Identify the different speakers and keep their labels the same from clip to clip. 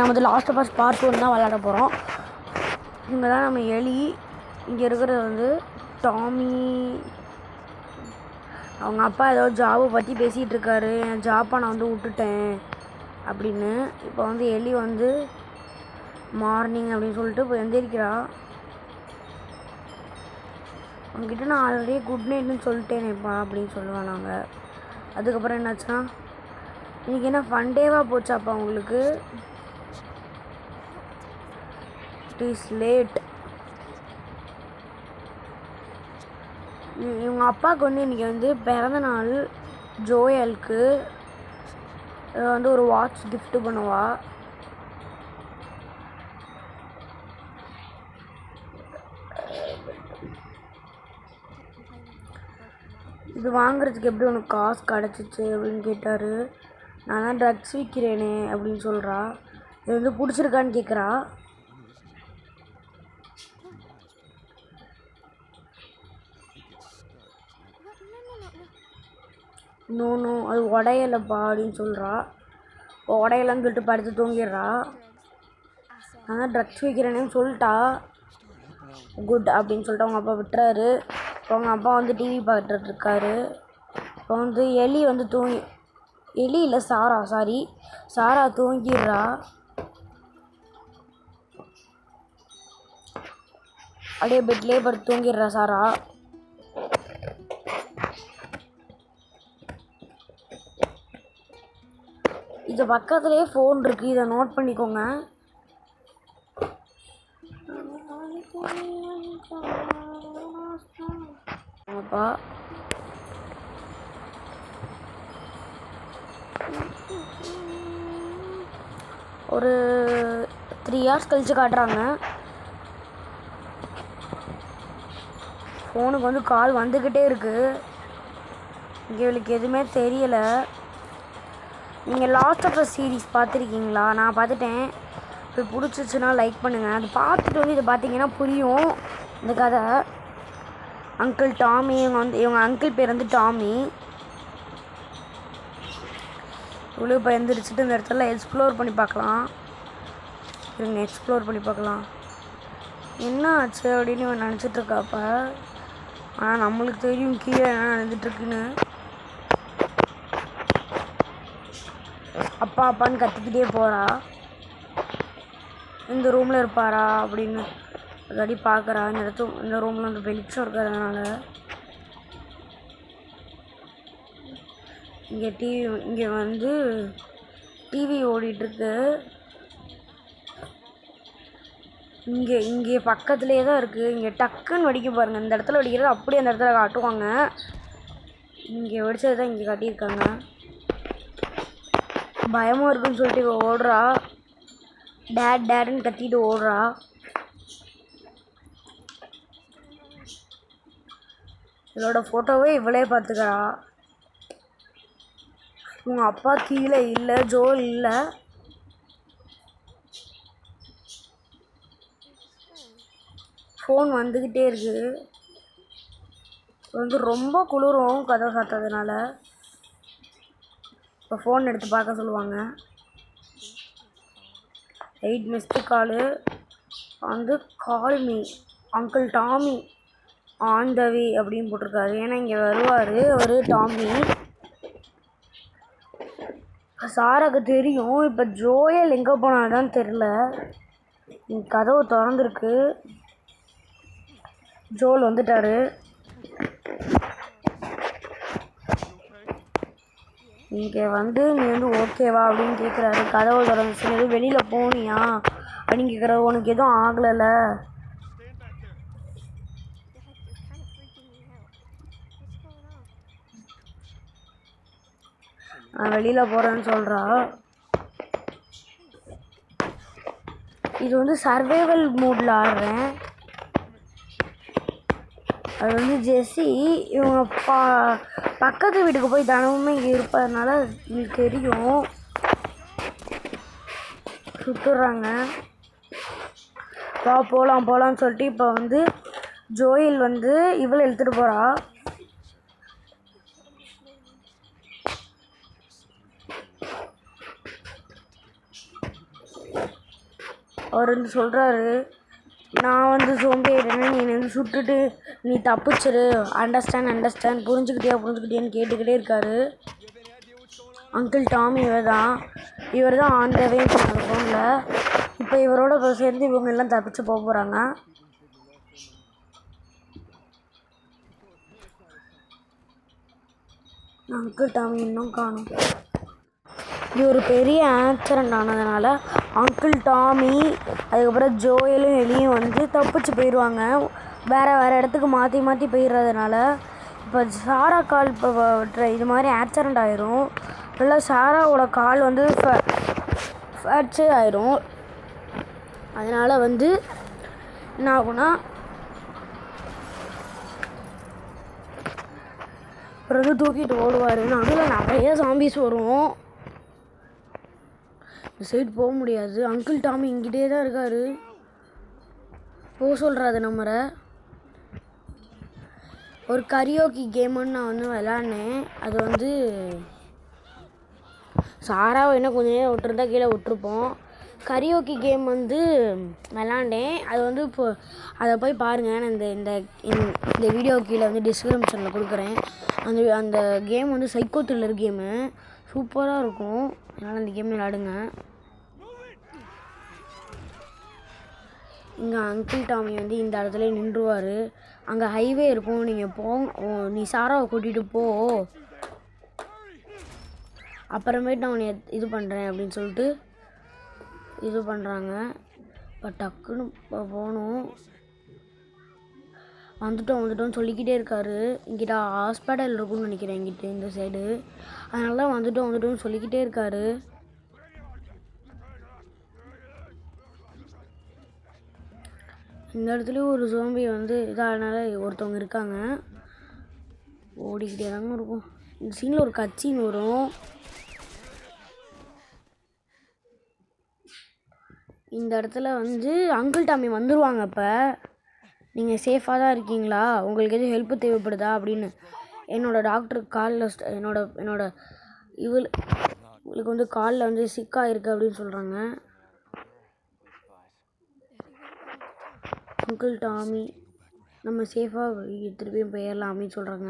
Speaker 1: நம்ம வந்து last of us part 1 தான் விளையாட போகிறோம். இங்கே தான் நம்ம எலி. இங்கே இருக்கிறது வந்து டாமி. அவங்க அப்பா ஏதோ ஜாபை பற்றி பேசிகிட்டு இருக்காரு. என் ஜாப்பை நான் வந்து விட்டுட்டேன் அப்படின்னு. இப்போ வந்து எலி வந்து மார்னிங் அப்படின்னு சொல்லிட்டு இப்போ எந்திரிக்கிறா. அவங்ககிட்ட நான் ஆல்ரெடி குட் நைட்னு சொல்லிட்டேனேப்பா அப்படின்னு சொல்லுவேன் நாங்கள். அதுக்கப்புறம் என்னாச்சுன்னா, இன்றைக்கி என்ன ஃபண்டேவாக போச்சாப்பா உங்களுக்கு? It is late. இவங்க அப்பாவுக்கு வந்து இன்றைக்கி வந்து பிறந்த நாள். ஜோயலுக்கு வந்து ஒரு வாட்ச் கிஃப்ட் பண்ணுவா. இது வாங்குறதுக்கு எப்படி உனக்கு காசு கிடச்சிச்சு அப்படின்னு கேட்டார். நான் தான் ட்ரக்ஸ் விற்கிறேனே அப்படின்னு சொல்கிறா. இது வந்து பிடிச்சிருக்கான்னு கேட்குறா. நோ அது உடையலைப்பா அப்படின்னு சொல்கிறா. உடையலன்னு சொல்லிட்டு படுத்து தூங்கிடுறா. நான் தான் ட்ரக்ஸ் விற்கிறேனேன்னு சொல்லிட்டா. குட் அப்படின்னு சொல்லிட்டு அவங்க அப்பா விட்டுறாரு. அவங்க அப்பா வந்து டிவி பார்த்துட்ருக்காரு. இப்போ வந்து எலி வந்து எலி இல்லை சாரா தூங்கிடுறா. அப்படியே பெட்லேயே படுத்து தூங்கிடுறா சாரா. இது பக்கத்துலேயே ஃபோன் இருக்குது, இதை நோட் பண்ணிக்கோங்க. அப்பா ஒரு 3 hours கழித்து காட்டுறாங்க. ஃபோனுக்கு வந்து கால் வந்துக்கிட்டே இருக்குது. இங்கே இவளுக்கு எதுவுமே தெரியலை. நீங்கள் லாஸ்ட் ஆஃப் த சீரீஸ் பார்த்துருக்கீங்களா? நான் பார்த்துட்டேன். இப்போ பிடிச்சிச்சுன்னா லைக் பண்ணுங்கள். அது பார்த்துட்டு வந்து இதை பார்த்தீங்கன்னா புரியும் இந்த கதை. அங்கிள் டாமி, இவங்க அங்கிள் பேர் வந்து டாமி. இவ்வளோ இப்போ எந்திரிச்சிட்டு இந்த இடத்துல எக்ஸ்ப்ளோர் பண்ணி பார்க்கலாம். என்ன ஆச்சு அப்படின்னு இவன் நினச்சிட்ருக்காப்ப. ஆனால் நம்மளுக்கு தெரியும் கீழே என்ன நடந்துட்டுருக்குன்னு. அப்பான்னு கத்திக்கிட்டே போகிறா. இந்த ரூமில் இருப்பாரா அப்படின்னு அடி பார்க்குறா. இந்த ரூமில் வந்து வெளிச்சம் இருக்கிறதுனால இங்கே வந்து டிவி ஓடிட்டுருக்கு. இங்கே பக்கத்துலேயே தான் இருக்குது. இங்கே டக்குன்னு வெடிக்க பாருங்கள். இந்த இடத்துல வெடிக்கிறது அப்படியே அந்த இடத்துல காட்டுவாங்க. இங்கே வெடிச்சது தான் இங்கே காட்டியிருக்காங்க. பயமாக இருக்குன்னு சொல்லிட்டு இவ ஓடுறா. டேடுன்னு கத்திட்டு ஓடுறா. இதோட ஃபோட்டோவே இவளே பார்த்துக்கிறா. இவங்க அப்பா கீழே இல்லை, ஜோல் இல்லை. ஃபோன் வந்துக்கிட்டே இருக்குது. வந்து ரொம்ப குளிரும் கதவை சாத்ததுனால. இப்போ ஃபோன் எடுத்து பார்க்க சொல்லுவாங்க. 8 மிஸ்டு காலு வந்து call me uncle Tommy on the way அப்படின்னு போட்டிருக்காரு. ஏன்னா இங்கே வருவார் அவர் டாமி. சாராக்கு தெரியும். இப்போ ஜோயல் எங்கே போனால்தான் தெரில. கதவு திறந்துருக்கு. ஜோல் வந்துட்டாரு. இங்கே வந்து நீ வந்து ஓகேவா அப்படின்னு கேட்குறாரு. கதவு திறந்துச்சு. எதுவும் வெளியில் போனியா அப்படின்னு கேட்குறாரு. உனக்கு எதுவும் ஆகலைல்ல? நான் வெளியில் போகிறேன்னு சொல்கிறா. இது வந்து சர்வைவல் மூடில் ஆடுறேன். அது வந்து ஜெஸ்ஸி இவங்க பக்கத்து வீட்டுக்கு போய் தினமுமே இங்கே இருப்பதுனால உங்களுக்கு தெரியும். சுற்றுறாங்க. போகலான்னு சொல்லிட்டு இப்போ வந்து ஜோயல் வந்து இவளை இழுத்துட்டு போகிறா. அவர் வந்து சொல்கிறாரு, நான் வந்து சோம்பி ஆகிட்டேன்னா நீ வந்து சுட்டுட்டு நீ தப்பிச்சிரு, அண்டர்ஸ்டாண்ட் புரிஞ்சுக்கிட்டியான்னு கேட்டுக்கிட்டே இருக்காரு. அங்கிள் டாமி இவர் தான் ஆன் த வேன்னு சொன்னாங்க ஃபோனில். இப்போ இவரோட சேர்ந்து இவங்க எல்லாம் தப்பிச்சு போக போகிறாங்க. அங்கிள் டாமி இன்னும் காணும். இது ஒரு பெரிய ஆக்சிடெண்ட் ஆனதுனால அங்கிள் டாமி அதுக்கப்புறம் ஜோயலும் எலியும் வந்து தப்பிச்சு போயிடுவாங்க. வேறு இடத்துக்கு மாற்றி போயிடுறதுனால இப்போ சாரா கால் இப்போ இது மாதிரி ஆக்சிடெண்ட் ஆயிரும். இல்லை சாராவோட கால் வந்து ஃப்ராக்சர் ஆயிரும். அதனால் வந்து என்ன ஆகும்னா பிறகு தூக்கிட்டு ஓடுவார். நடுவில் நிறைய ஜாம்பிஸ் வரும். இந்த சைடு போக முடியாது. அங்கிள் டாமி இங்கிட்டே தான் இருக்கார். போக சொல்கிறாரு நம்மளை. ஒரு கரியோக்கி கேமுன்னு நான் வந்து விளாட்னேன். அது வந்து சாராவை என்ன கொஞ்சம் நேரம் விட்டுருந்தா கீழே விட்டுருப்போம். கரியோக்கி கேம் வந்து விளாண்டேன். அது வந்து இப்போ அதை போய் பாருங்கள். நான் இந்த வீடியோ கீழே வந்து டிஸ்கிரிப்ஷனில் கொடுக்குறேன். அந்த கேம் வந்து சைக்கோ த்ரில்லர் கேமு, சூப்பராக இருக்கும். அதனால் அந்த கேம் விளாடுங்க. இங்கே அங்கிள் டாமி வந்து இந்த இடத்துல நின்றுவார். அங்கே ஹைவே இருக்கும். நீங்கள் நீ சாராவை கூட்டிகிட்டு போ, அப்புறமேட்டு நான் உன்னை இது பண்ணுறேன் அப்படின்னு சொல்லிட்டு இது பண்ணுறாங்க. இப்போ டக்குன்னு போகணும். வந்துட்டோம்னு சொல்லிக்கிட்டே இருக்காரு. இங்கிட்ட ஹாஸ்பிட்டல் இருக்குன்னு நினைக்கிறேன் இங்கிட்ட இந்த சைடு. அதனால தான் வந்துட்டோம்னு சொல்லிக்கிட்டே இருக்காரு. இந்த இடத்துலையும் ஒரு சோம்பி வந்து இதானால ஒருத்தவங்க இருக்காங்க. ஓடிக்கிட்டே தாங்க இருக்கும். இந்த சீனில் ஒரு கட்சின்னு வரும். இந்த இடத்துல வந்து அங்கிள் டாமி வந்துடுவாங்க. இப்போ நீங்கள் சேஃபாக தான் இருக்கீங்களா, உங்களுக்கு எதுவும் ஹெல்ப்பு தேவைப்படுதா அப்படின்னு என்னோடய டாக்டருக்கு காலில் என்னோட இவளுக்கு வந்து காலில் வந்து சிக்காக இருக்குது அப்படின்னு சொல்கிறாங்க. அங்கிள் டாமி நம்ம சேஃபாக திருப்பியும் போயிடலாம் அப்படின்னு சொல்கிறாங்க.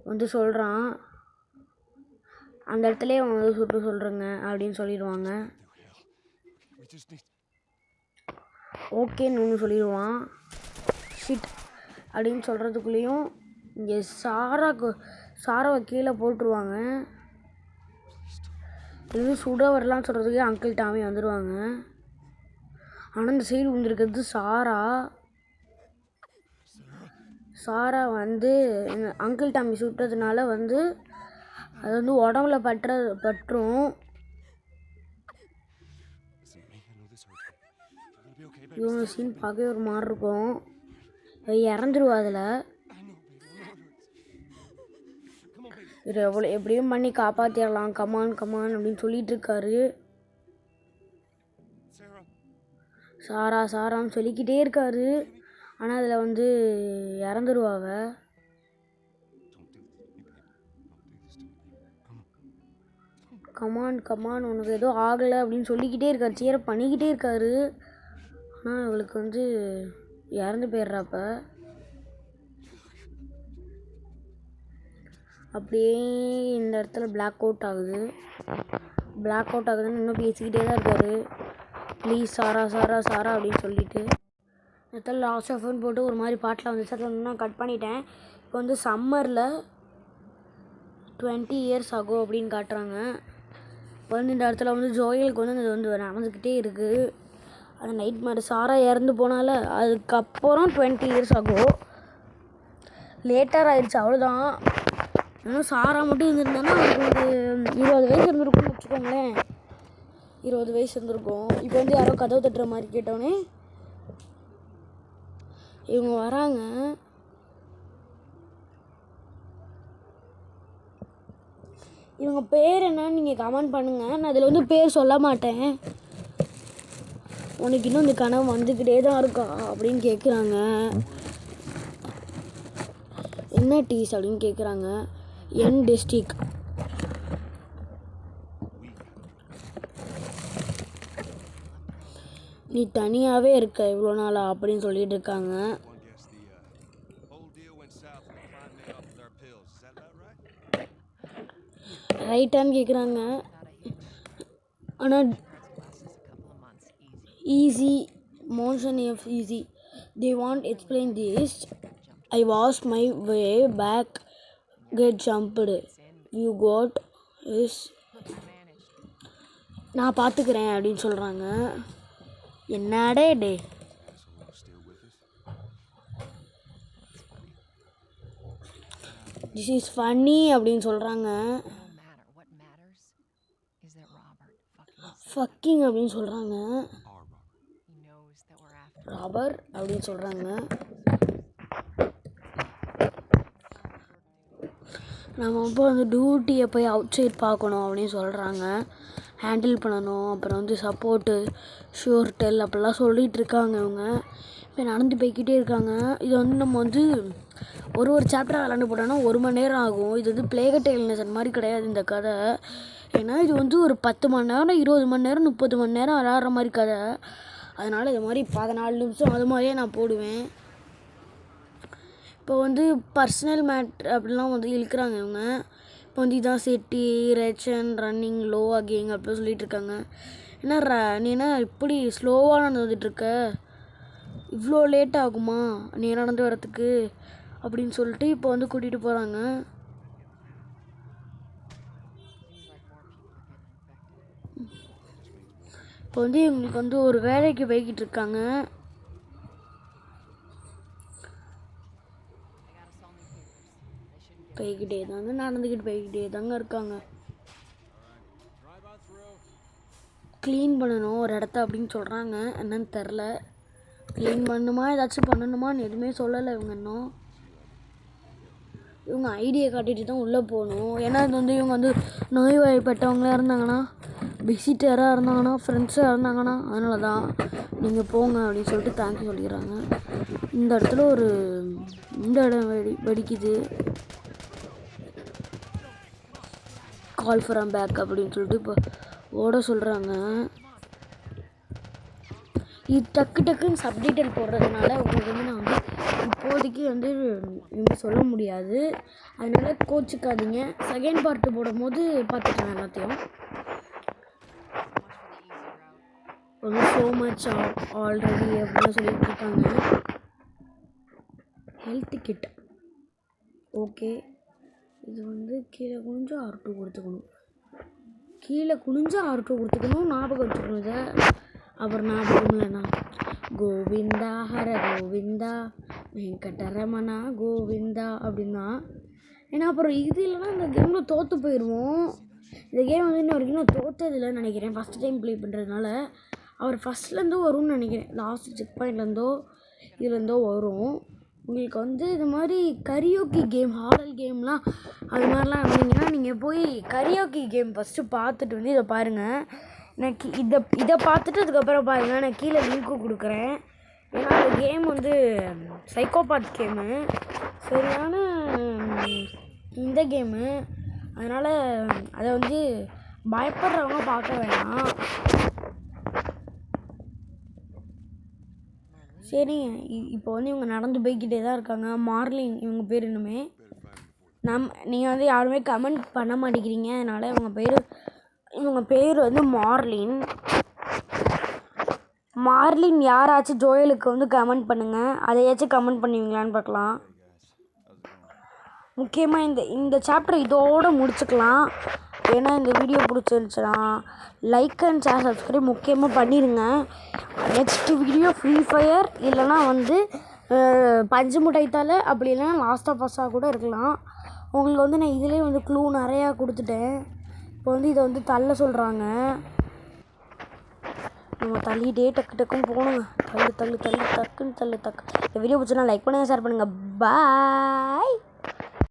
Speaker 1: வந்து சொல்கிறான், அந்த இடத்துலையே அவங்க வந்து சுட்டு சொல்கிறேங்க அப்படின்னு சொல்லிடுவாங்க. ஓகேன்னு ஒன்று சொல்லிடுவான். ஷிட் அப்படின்னு சொல்கிறதுக்குள்ளேயும் இங்கே சாராவை கீழே போட்டுருவாங்க. இது சுட வரலான்னு சொல்கிறதுக்கே அங்கிள் டாமி வந்துடுவாங்க. ஆனால் இந்த சைடு வந்துருக்கிறது சாரா வந்து அங்கிள் டாமி சுட்டதுனால வந்து அது வந்து உடம்புல பற்றும். இவங்க சீன் பார்க்கவே ஒரு மாதிரி இருக்கும். இறந்துருவா அதில். இது எப்படியும் பண்ணி காப்பாற்றிடலாம், கமான் அப்படின்னு சொல்லிட்டு இருக்காரு. சாரான்னு சொல்லிக்கிட்டே இருக்காரு. ஆனால் அதில் வந்து இறந்துருவாங்க. கமான் உனக்கு ஏதோ ஆகலை அப்படின்னு சொல்லிக்கிட்டே இருக்காரு. சீரை பண்ணிக்கிட்டே இருக்காரு. ஆனால் அவளுக்கு வந்து இறந்து போயிடுறாப்ப. அப்படியே இந்த இடத்துல பிளாக் அவுட் ஆகுதுன்னு இன்னும் பேசிக்கிட்டே தான் இருக்காரு. ப்ளீஸ் சாரா அப்படின்னு சொல்லிட்டு இடத்துல லாஸ்ட் ஆஃப்னு போட்டு ஒரு மாதிரி பாட்டில் வந்துச்சு. அதில் நான் கட் பண்ணிட்டேன். இப்போ வந்து சம்மரில் 20 years ஆகும் அப்படின்னு காட்டுறாங்க. இப்போ வந்து இந்த இடத்துல வந்து ஜோயலுக்கு வந்து அது வந்து நடந்துக்கிட்டே இருக்குது. அது நைட் மாதிரி சாரா இறந்து போனால அதுக்கப்புறம் 20 years ஆகும். லேட்டர் ஆகிடுச்சு, அவ்வளோதான். ஆனால் சாரா மட்டும் இருந்திருந்தானா அவருக்கு ஒரு 20 வயசு இருந்திருக்கும்னு வச்சுக்கோங்களேன். 20 வயசு இருந்திருக்கும். இப்போ வந்து யாரோ கதவு தட்டுற மாதிரி கேட்டோன்னே இவங்க வராங்க. இவங்க பேர் என்னன்னு நீங்கள் கமெண்ட் பண்ணுங்கள். நான் அதில் வந்து பேர் சொல்ல மாட்டேன். உனக்கு இன்னும் இந்த கனவு வந்துக்கிட்டே தான் இருக்கா அப்படின்னு கேட்குறாங்க. என்ன டீஸ் அப்படின்னு கேட்குறாங்க. என் டிஸ்ட்ரிக் நீ தனியாகவே இருக்க இவ்வளோ நாளா அப்படின்னு சொல்லிட்டு இருக்காங்க. ரைட்டான்னு கேட்குறாங்க. ஆனால் easy motion F easy they won't explain this. I was my way back get jumped you got is நான் பார்த்துக்கிறேன் அப்படின்னு சொல்கிறாங்க. என்னடே டே திஸ் இஸ் ஃபன்னி அப்படின்னு சொல்கிறாங்க. ஃபக்கிங் அப்படின்னு சொல்கிறாங்க. ராபர் அப்படின்னு சொல்கிறாங்க. நம்ம இப்போ வந்து டியூட்டியை போய் அவுட் சைட் பார்க்கணும் அப்படின்னு சொல்கிறாங்க. ஹேண்டில் பண்ணணும், அப்புறம் வந்து சப்போர்ட்டு ஷோர்டெல் அப்படிலாம் சொல்லிகிட்டு இருக்காங்க. இவங்க இப்போ நடந்து போய்கிட்டே இருக்காங்க. இது வந்து நம்ம வந்து ஒரு சாப்டராக விளாண்டு போட்டோன்னா 1 மணி நேரம் ஆகும். இது வந்து பிளேகட் டெய்ல்னஸ் அந்த மாதிரி கிடையாது இந்த கதை. ஏன்னா இது வந்து ஒரு 10 மணி நேரம் 20 மணி நேரம் 30 மணி நேரம் விளாட்ற மாதிரி கதை. அதனால் இது மாதிரி 14 நிமிஷம் அது மாதிரியே நான் போடுவேன். இப்போ வந்து பர்சனல் மேட்ரு அப்படிலாம் வந்து இழுக்கிறாங்க இவங்க. இப்போ வந்து இதான் செட்டி ரேச்சன் ரன்னிங் லோ அகேங் அப்படிலாம் சொல்லிகிட்டு இருக்காங்க. என்ன நீ என்ன இப்படி ஸ்லோவாக நடந்துட்டுருக்க, இவ்வளோ லேட் ஆகுமா நீ நடந்து வரத்துக்கு அப்படின்னு சொல்லிட்டு இப்போ வந்து கூட்டிகிட்டு போகிறாங்க. இப்போ வந்து இவங்களுக்கு வந்து ஒரு வேலைக்கு போய்கிட்டு இருக்காங்க. போய்கிட்டே தாங்க நடந்துக்கிட்டு போய்கிட்டே தாங்க இருக்காங்க. க்ளீன் பண்ணணும் ஒரு இடத்த அப்படின்னு சொல்கிறாங்க. என்னன்னு தெரில, க்ளீன் பண்ணணுமா ஏதாச்சும் பண்ணணுமான்னு எதுவுமே சொல்லலை இவங்க இன்னும். இவங்க ஐடியை காட்டிட்டு தான் உள்ளே போகணும். ஏன்னா இது வந்து இவங்க வந்து நோய்வாய்ப்பட்டவங்களாக இருந்தாங்கன்னா, விசிட்டராக இருந்தாங்கன்னா, ஃப்ரெண்ட்ஸாக இருந்தாங்கன்னா, அதனால தான் நீங்கள் போங்க அப்படின்னு சொல்லிட்டு தேங்க்யூ சொல்லிடுறாங்க. இந்த இடத்துல இந்த இடம் வெடிக்குது. கால் ஃபார் பேக் அப்படின்னு சொல்லிட்டு இப்போ ஓட சொல்கிறாங்க. இது டக்குன்னு சப்டைட்டில் போடுறதுனால உங்களுக்கு வந்து நான் வந்து இப்போதைக்கு வந்து சொல்ல முடியாது. அதனால கோச்சிக்காதீங்க. செகண்ட் பார்ட்டு போடும்போது பார்த்துக்கலாம் எல்லாத்தையும். வந்து ஸோ மச் ஆல்ரெடி அப்படின்னு சொல்லிட்டு இருக்காங்க. Health kit okay. இது வந்து கீழே குனிஞ்சு R2 கொடுத்துக்கணும். ஞாபகம் வச்சுக்கணும் இதை. அப்புறம் ஞாபகம் இல்லைண்ணா கோவிந்தா ஹர கோவிந்தா வெங்கடரமணா கோவிந்தா அப்படின்னா. ஏன்னா அப்புறம் இது இல்லைன்னா இந்த கேமில் தோற்று போயிடுவோம். இந்த கேம் வந்து இன்ன வரைக்கும் நான் தோற்றதில்லைன்னு நினைக்கிறேன். ஃபஸ்ட் டைம் ப்ளே பண்ணுறதுனால அவர் ஃபஸ்ட்லேருந்தோ வரும்னு நினைக்கிறேன். லாஸ்ட் செக் பாயிண்ட்லேருந்தோ இதுலேருந்தோ வரும். உங்களுக்கு வந்து இது மாதிரி கரியோக்கி கேம் ஹாரர் கேம்லாம் அது மாதிரிலாம் இருந்தீங்கன்னா நீங்கள் போய் கரியோக்கி கேம் ஃபஸ்ட்டு பார்த்துட்டு வந்து இதை பாருங்கள். எனக்கு இதை பார்த்துட்டு அதுக்கப்புறம் பாருங்கள். நான் கீழே லிங்க்கு கொடுக்குறேன். ஏன்னா அந்த கேம் வந்து சைக்கோபாத் கேமு, சரியான இந்த கேமு. அதனால் அதை வந்து பயப்படுறவங்க பார்க்க வேணாம். சரிங்க. இப்போ வந்து இவங்க நடந்து போய்கிட்டே தான் இருக்காங்க. மார்லின் இவங்க பேர். இன்னுமே நீங்கள் வந்து யாருமே கமெண்ட் பண்ண மாட்டேங்கிறீங்க. அதனால் இவங்க பேர் வந்து மார்லின் யாராச்சும் ஜோயலுக்கு வந்து கமெண்ட் பண்ணுங்கள். அதையாச்சும் கமெண்ட் பண்ணுவீங்களான்னு பார்க்கலாம். முக்கியமாக இந்த சாப்டர் இதோடு முடிச்சுக்கலாம். ஏன்னா இந்த வீடியோ பிடிச்சிருந்துச்சுன்னா லைக் அண்ட் ஷேர் சப்ஸ்கிரைப் முக்கியமாக பண்ணிடுங்க. நெக்ஸ்ட் வீடியோ ஃப்ரீ ஃபயர் இல்லைனா வந்து பஞ்சு முட்டைத்தால் அப்படி இல்லைனா லாஸ்ட் ஆஃப் அஸ்ஸாக கூட இருக்கலாம். உங்களுக்கு வந்து நான் இதிலே வந்து க்ளூ நிறையா கொடுத்துட்டேன். இப்போ வந்து இதை வந்து தள்ள சொல்கிறாங்க. நம்ம தள்ளிகிட்டே டக்குன்னு போகணுங்க. தள்ளு டக்குன்னு தள்ளு. இந்த வீடியோ பிடிச்சா லைக் பண்ணுங்கள், ஷேர் பண்ணுங்கள். பாய்.